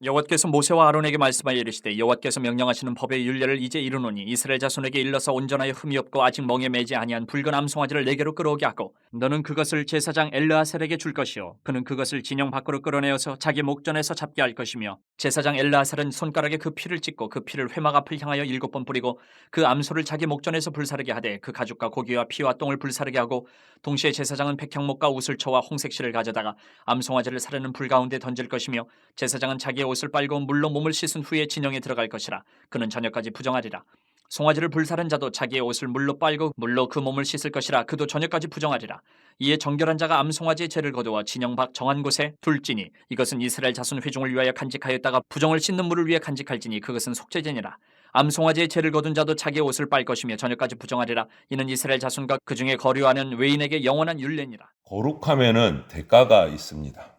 여호와께서 모세와 아론에게 말씀하여 이르시되 여호와께서 명령하시는 법의 율례를 이제 이루노니 이스라엘 자손에게 일러서 온전하여 흠이 없고 아직 멍에 매지 아니한 붉은 암송아지를 내게로 끌어오게 하고 너는 그것을 제사장 엘르아셀에게 줄 것이요 그는 그것을 진영 밖으로 끌어내어서 자기 목전에서 잡게 할 것이며 제사장 엘르아셀은 손가락에 그 피를 찍고 그 피를 회막 앞을 향하여 7번 뿌리고 그 암소를 자기 목전에서 불사르게 하되 그 가죽과 고기와 피와 똥을 불사르게 하고 동시에 제사장은 백향목과 우슬초와 홍색실을 가져다가 암송아지를 사르는 불 가운데 던질 것이며 제사장은 자기의 옷을 빨고 물로 몸을 씻은 후에 진영에 들어갈 것이라. 그는 저녁까지 부정하리라. 송아지를 불사른 자도 자기의 옷을 물로 빨고 물로 그 몸을 씻을 것이라. 그도 저녁까지 부정하리라. 이에 정결한 자가 암송아지의 죄를 거두어 진영 밖 정한 곳에 둘지니 이것은 이스라엘 자손 회중을 위하여 간직하였다가 부정을 씻는 물을 위해 간직할지니 그것은 속죄제니라. 암송아지의 죄를 거둔 자도 자기의 옷을 빨 것이며 저녁까지 부정하리라. 이는 이스라엘 자손과 그 중에 거류하는 외인에게 영원한 율례니라. 거룩함에는 대가가 있습니다.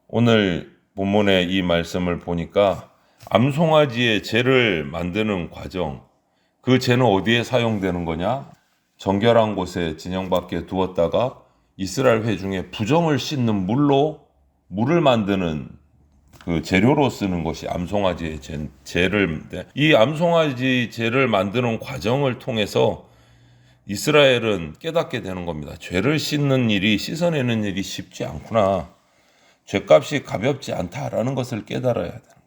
오늘 본문의 이 말씀을 보니까 암송아지의 재를 만드는 과정, 그 재는 어디에 사용되는 거냐? 정결한 곳에 진영 밖에 두었다가 이스라엘 회중에 부정을 씻는 물로 물을 만드는 그 재료로 쓰는 것이 암송아지의 재를, 이 암송아지 재를 만드는 과정을 통해서 이스라엘은 깨닫게 되는 겁니다. 죄를 씻는 일이, 씻어내는 일이 쉽지 않구나. 죄값이 가볍지 않다라는 것을 깨달아야 되는 겁니다.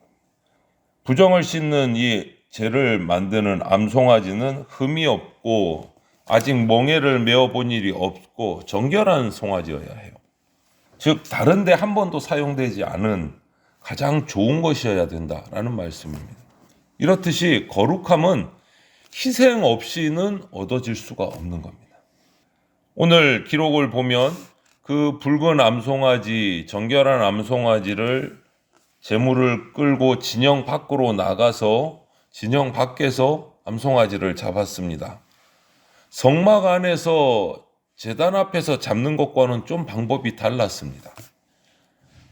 부정을 씻는 이 죄를 만드는 암송아지는 흠이 없고 아직 멍에를 메어본 일이 없고 정결한 송아지여야 해요. 즉 다른 데 한 번도 사용되지 않은 가장 좋은 것이어야 된다라는 말씀입니다. 이렇듯이 거룩함은 희생 없이는 얻어질 수가 없는 겁니다. 오늘 기록을 보면 그 붉은 암송아지, 정결한 암송아지를 제물을 끌고 진영 밖으로 나가서 진영 밖에서 암송아지를 잡았습니다. 성막 안에서 제단 앞에서 잡는 것과는 좀 방법이 달랐습니다.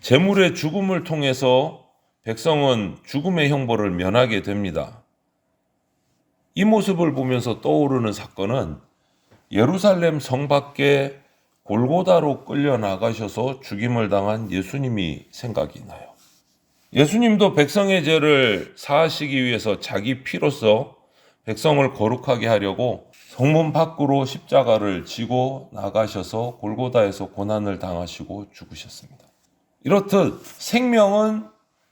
제물의 죽음을 통해서 백성은 죽음의 형벌을 면하게 됩니다. 이 모습을 보면서 떠오르는 사건은 예루살렘 성 밖에 골고다로 끌려 나가셔서 죽임을 당한 예수님이 생각이 나요. 예수님도 백성의 죄를 사하시기 위해서 자기 피로써 백성을 거룩하게 하려고 성문 밖으로 십자가를 지고 나가셔서 골고다에서 고난을 당하시고 죽으셨습니다. 이렇듯 생명은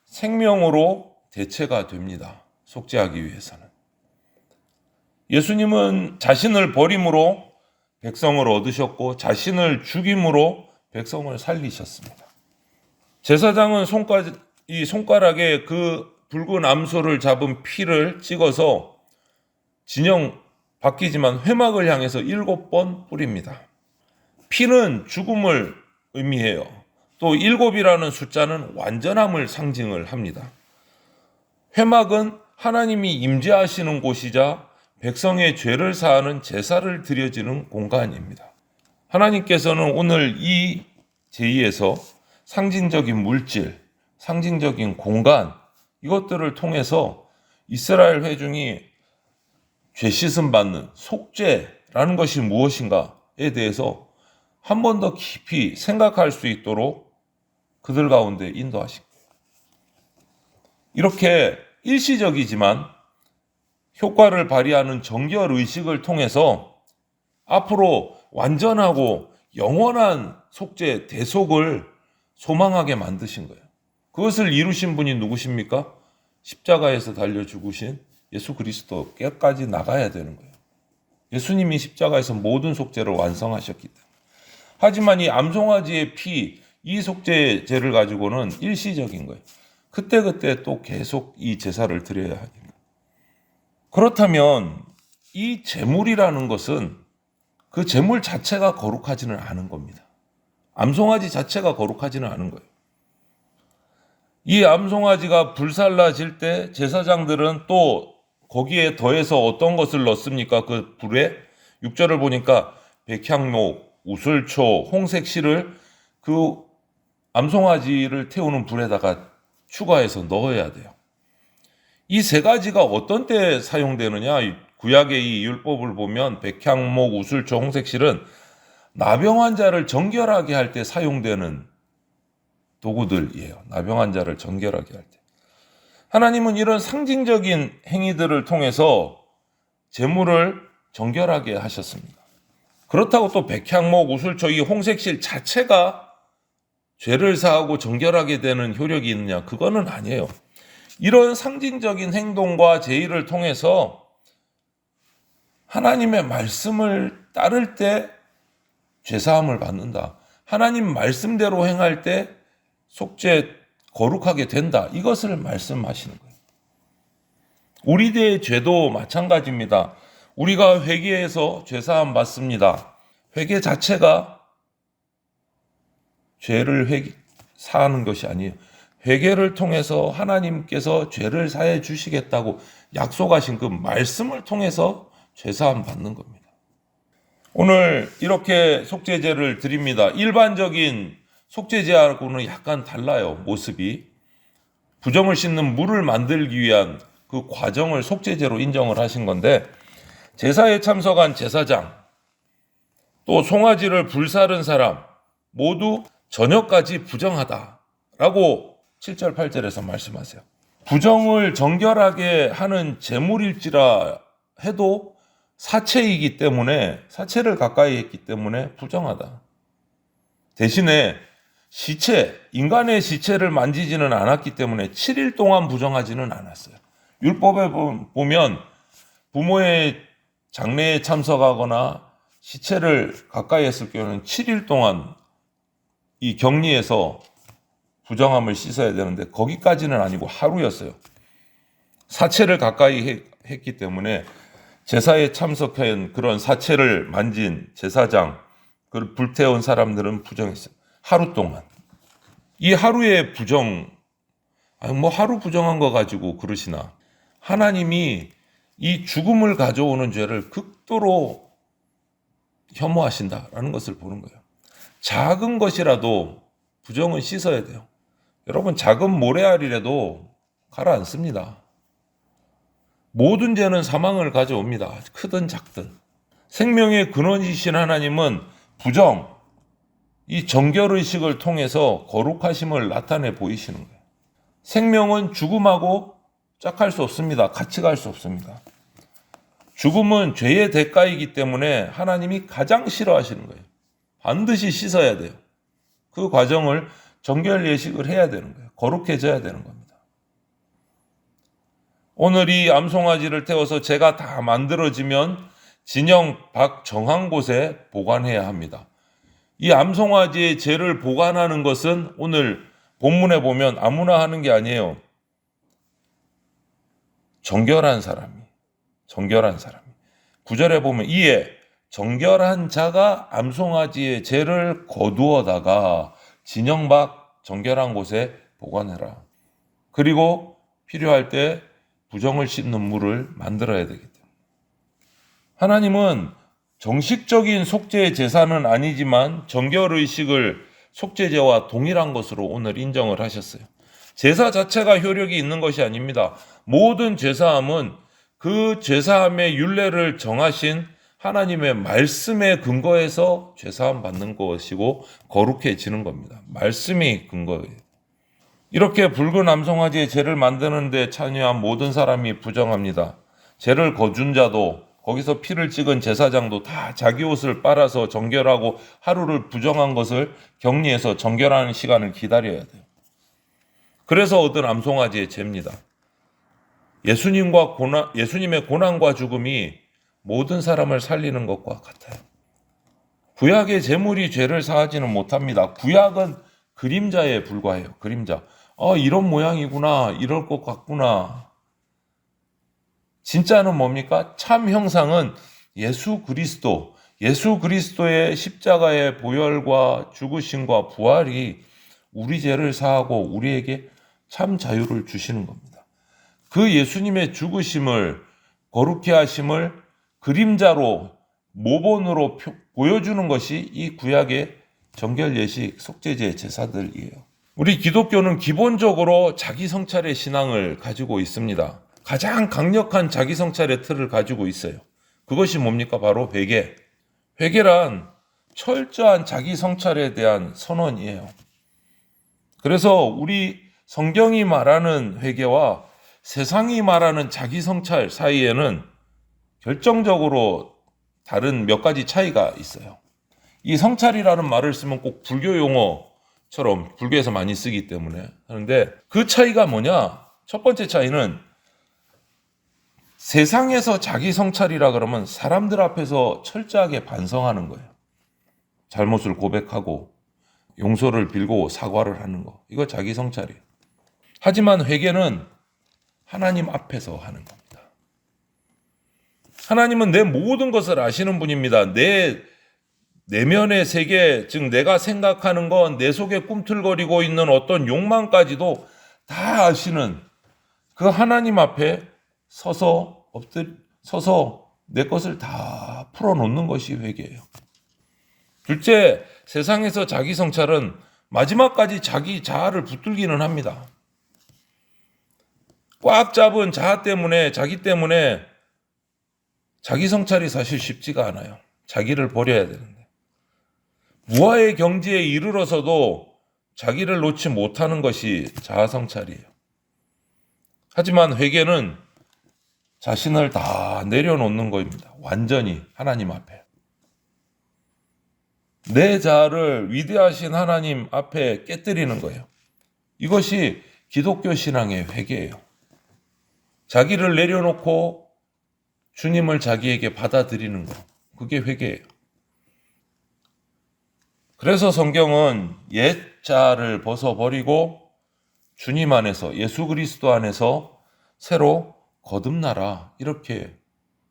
생명으로 대체가 됩니다. 속죄하기 위해서는. 예수님은 자신을 버림으로 백성을 얻으셨고 자신을 죽임으로 백성을 살리셨습니다. 제사장은 이 손가락에 그 붉은 암소를 잡은 피를 찍어서 진영 바뀌지만 회막을 향해서 7번 뿌립니다. 피는 죽음을 의미해요. 또 7이라는 숫자는 완전함을 상징을 합니다. 회막은 하나님이 임재하시는 곳이자 백성의 죄를 사하는 제사를 드려지는 공간입니다. 하나님께서는 오늘 이 제의에서 상징적인 물질, 상징적인 공간, 이것들을 통해서 이스라엘 회중이 죄 씻음 받는 속죄라는 것이 무엇인가에 대해서 한 번 더 깊이 생각할 수 있도록 그들 가운데 인도하신 거예요. 이렇게 일시적이지만 효과를 발휘하는 정결 의식을 통해서 앞으로 완전하고 영원한 속죄, 대속을 소망하게 만드신 거예요. 그것을 이루신 분이 누구십니까? 십자가에서 달려 죽으신 예수 그리스도께까지 나가야 되는 거예요. 예수님이 십자가에서 모든 속죄를 완성하셨기 때문에. 하지만 이 암송아지의 피, 이 속죄제를 가지고는 일시적인 거예요. 그때그때 또 계속 이 제사를 드려야 하니까. 그렇다면 이 제물이라는 것은 그 제물 자체가 거룩하지는 않은 겁니다. 암송아지 자체가 거룩하지는 않은 거예요. 이 암송아지가 불살라질 때 제사장들은 또 거기에 더해서 어떤 것을 넣습니까? 그 불에 6절을 보니까 백향목, 우슬초, 홍색실을 그 암송아지를 태우는 불에다가 추가해서 넣어야 돼요. 이 세 가지가 어떤 때 사용되느냐? 구약의 이 율법을 보면 백향목, 우슬초, 홍색실은 나병 환자를 정결하게 할 때 사용되는 도구들이에요. 나병한 자를 정결하게 할 때. 하나님은 이런 상징적인 행위들을 통해서 제물을 정결하게 하셨습니다. 그렇다고 또 백향목, 우슬초, 이 홍색실 자체가 죄를 사하고 정결하게 되는 효력이 있느냐? 그거는 아니에요. 이런 상징적인 행동과 제의를 통해서 하나님의 말씀을 따를 때 죄사함을 받는다. 하나님 말씀대로 행할 때 속죄 거룩하게 된다. 이것을 말씀하시는 거예요. 우리들의 죄도 마찬가지입니다. 우리가 회개해서 죄사함 받습니다. 회개 자체가 죄를 사하는 것이 아니에요. 회개를 통해서 하나님께서 죄를 사해 주시겠다고 약속하신 그 말씀을 통해서 죄사함 받는 겁니다. 오늘 이렇게 속죄제를 드립니다. 일반적인 속죄제하고는 약간 달라요. 모습이. 부정을 씻는 물을 만들기 위한 그 과정을 속죄제로 인정을 하신 건데, 제사에 참석한 제사장, 또 송아지를 불사른 사람 모두 저녁까지 부정하다라고 7절 8절에서 말씀하세요. 부정을 정결하게 하는 제물일지라 해도 사체이기 때문에, 사체를 가까이 했기 때문에 부정하다. 대신에 시체, 인간의 시체를 만지지는 않았기 때문에 7일 동안 부정하지는 않았어요. 율법에 보면 부모의 장례에 참석하거나 시체를 가까이 했을 경우는 7일 동안 이 격리에서 부정함을 씻어야 되는데 거기까지는 아니고 하루였어요. 사체를 가까이 했기 때문에 제사에 참석한 그런 사체를 만진 제사장, 그 불태운 사람들은 부정했어요. 하루 동안. 이 하루의 부정, 하루 부정한 거 가지고 그러시나. 하나님이 이 죽음을 가져오는 죄를 극도로 혐오하신다라는 것을 보는 거예요. 작은 것이라도 부정은 씻어야 돼요. 여러분, 작은 모래알이라도 가라앉습니다. 모든 죄는 사망을 가져옵니다. 크든 작든. 생명의 근원이신 하나님은 부정, 이 정결의식을 통해서 거룩하심을 나타내 보이시는 거예요. 생명은 죽음하고 짝할 수 없습니다. 같이 갈 수 없습니다. 죽음은 죄의 대가이기 때문에 하나님이 가장 싫어하시는 거예요. 반드시 씻어야 돼요. 그 과정을 정결 예식을 해야 되는 거예요. 거룩해져야 되는 겁니다. 오늘 이 암송아지를 태워서 제가 다 만들어지면 진영 밖 정한 곳에 보관해야 합니다. 이 암송아지의 죄를 보관하는 것은 오늘 본문에 보면 아무나 하는 게 아니에요. 정결한 사람이. 9절에 보면 이에 정결한 자가 암송아지의 죄를 거두어다가 진영 밖 정결한 곳에 보관해라. 그리고 필요할 때 부정을 씻는 물을 만들어야 되기 때문에. 하나님은 정식적인 속죄의 제사는 아니지만 정결의식을 속죄제와 동일한 것으로 오늘 인정을 하셨어요. 제사 자체가 효력이 있는 것이 아닙니다. 모든 제사함은 그 제사함의 율례를 정하신 하나님의 말씀에 근거해서 제사함 받는 것이고 거룩해지는 겁니다. 말씀이 근거예요. 이렇게 붉은 암송아지의 제를 만드는데 참여한 모든 사람이 부정합니다. 제를 거둔 자도 거기서 피를 찍은 제사장도 다 자기 옷을 빨아서 정결하고 하루를 부정한 것을 격리해서 정결하는 시간을 기다려야 돼요. 그래서 얻은 암송아지의 제입니다. 예수님의 고난과 죽음이 모든 사람을 살리는 것과 같아요. 구약의 제물이 죄를 사하지는 못합니다. 구약은 그림자에 불과해요. 그림자. 이런 모양이구나. 이럴 것 같구나. 진짜는 뭡니까? 참 형상은 예수 그리스도의 십자가의 보혈과 죽으심과 부활이 우리 죄를 사하고 우리에게 참 자유를 주시는 겁니다. 그 예수님의 죽으심을, 거룩해 하심을 그림자로, 모본으로 보여주는 것이 이 구약의 정결 예식 속죄제 제사들이에요. 우리 기독교는 기본적으로 자기 성찰의 신앙을 가지고 있습니다. 가장 강력한 자기 성찰의 틀을 가지고 있어요. 그것이 뭡니까? 바로 회개. 회개란 철저한 자기 성찰에 대한 선언이에요. 그래서 우리 성경이 말하는 회개와 세상이 말하는 자기 성찰 사이에는 결정적으로 다른 몇 가지 차이가 있어요. 이 성찰이라는 말을 쓰면 꼭 불교 용어처럼 불교에서 많이 쓰기 때문에 하는데, 그 차이가 뭐냐? 첫 번째 차이는 세상에서 자기 성찰이라 그러면 사람들 앞에서 철저하게 반성하는 거예요. 잘못을 고백하고 용서를 빌고 사과를 하는 거. 이거 자기 성찰이에요. 하지만 회개는 하나님 앞에서 하는 겁니다. 하나님은 내 모든 것을 아시는 분입니다. 내 내면의 세계, 즉 내가 생각하는 건, 내 속에 꿈틀거리고 있는 어떤 욕망까지도 다 아시는 그 하나님 앞에 서서 내 것을 다 풀어놓는 것이 회개예요. 둘째, 세상에서 자기 성찰은 마지막까지 자기 자아를 붙들기는 합니다. 꽉 잡은 자아 때문에, 자기 때문에 자기 성찰이 사실 쉽지가 않아요. 자기를 버려야 되는데. 무아의 경지에 이르러서도 자기를 놓지 못하는 것이 자아 성찰이에요. 하지만 회개는 자신을 다 내려놓는 것입니다. 완전히 하나님 앞에. 내 자아를 위대하신 하나님 앞에 깨뜨리는 거예요. 이것이 기독교 신앙의 회개예요. 자기를 내려놓고 주님을 자기에게 받아들이는 것. 그게 회개예요. 그래서 성경은 옛 자아를 벗어버리고 주님 안에서, 예수 그리스도 안에서 새로 거듭나라, 이렇게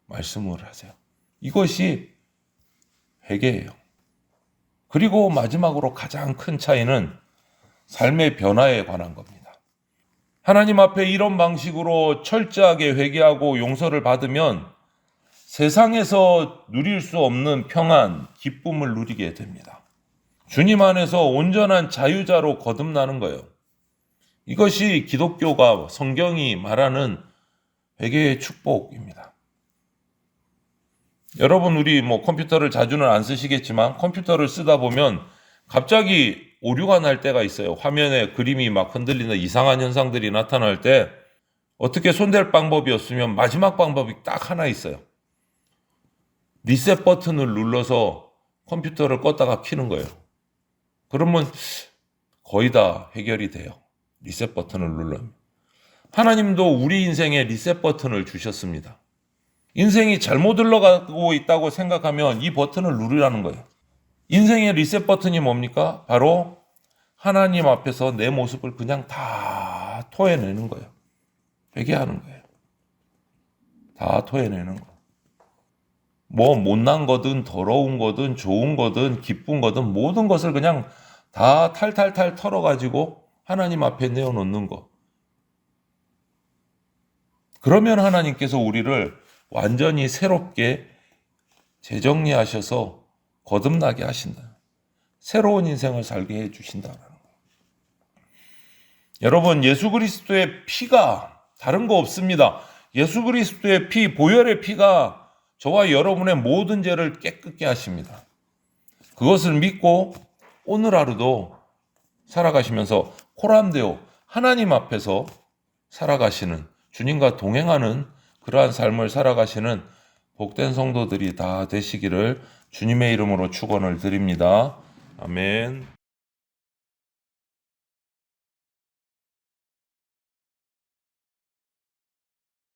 말씀을 하세요. 이것이 회개예요. 그리고 마지막으로 가장 큰 차이는 삶의 변화에 관한 겁니다. 하나님 앞에 이런 방식으로 철저하게 회개하고 용서를 받으면 세상에서 누릴 수 없는 평안, 기쁨을 누리게 됩니다. 주님 안에서 온전한 자유자로 거듭나는 거예요. 이것이 기독교가, 성경이 말하는 회개의 축복입니다. 여러분, 우리 컴퓨터를 자주는 안 쓰시겠지만 컴퓨터를 쓰다 보면 갑자기 오류가 날 때가 있어요. 화면에 그림이 막 흔들리는 이상한 현상들이 나타날 때 어떻게 손댈 방법이 없으면 마지막 방법이 딱 하나 있어요. 리셋 버튼을 눌러서 컴퓨터를 껐다가 켜는 거예요. 그러면 거의 다 해결이 돼요. 리셋 버튼을 누르면. 하나님도 우리 인생에 리셋 버튼을 주셨습니다. 인생이 잘못 흘러가고 있다고 생각하면 이 버튼을 누르라는 거예요. 인생의 리셋 버튼이 뭡니까? 바로 하나님 앞에서 내 모습을 그냥 다 토해내는 거예요. 회개하는 거예요. 다 토해내는 거. 못난 거든 더러운 거든 좋은 거든 기쁜 거든 모든 것을 그냥 다 탈탈탈 털어가지고 하나님 앞에 내어놓는 거. 그러면 하나님께서 우리를 완전히 새롭게 재정리하셔서 거듭나게 하신다. 새로운 인생을 살게 해주신다는 거예요. 여러분, 예수 그리스도의 피가 다른 거 없습니다. 예수 그리스도의 피, 보혈의 피가 저와 여러분의 모든 죄를 깨끗게 하십니다. 그것을 믿고 오늘 하루도 살아가시면서 코람데오, 하나님 앞에서 살아가시는, 주님과 동행하는 그러한 삶을 살아가시는 복된 성도들이 다 되시기를 주님의 이름으로 축원을 드립니다. 아멘.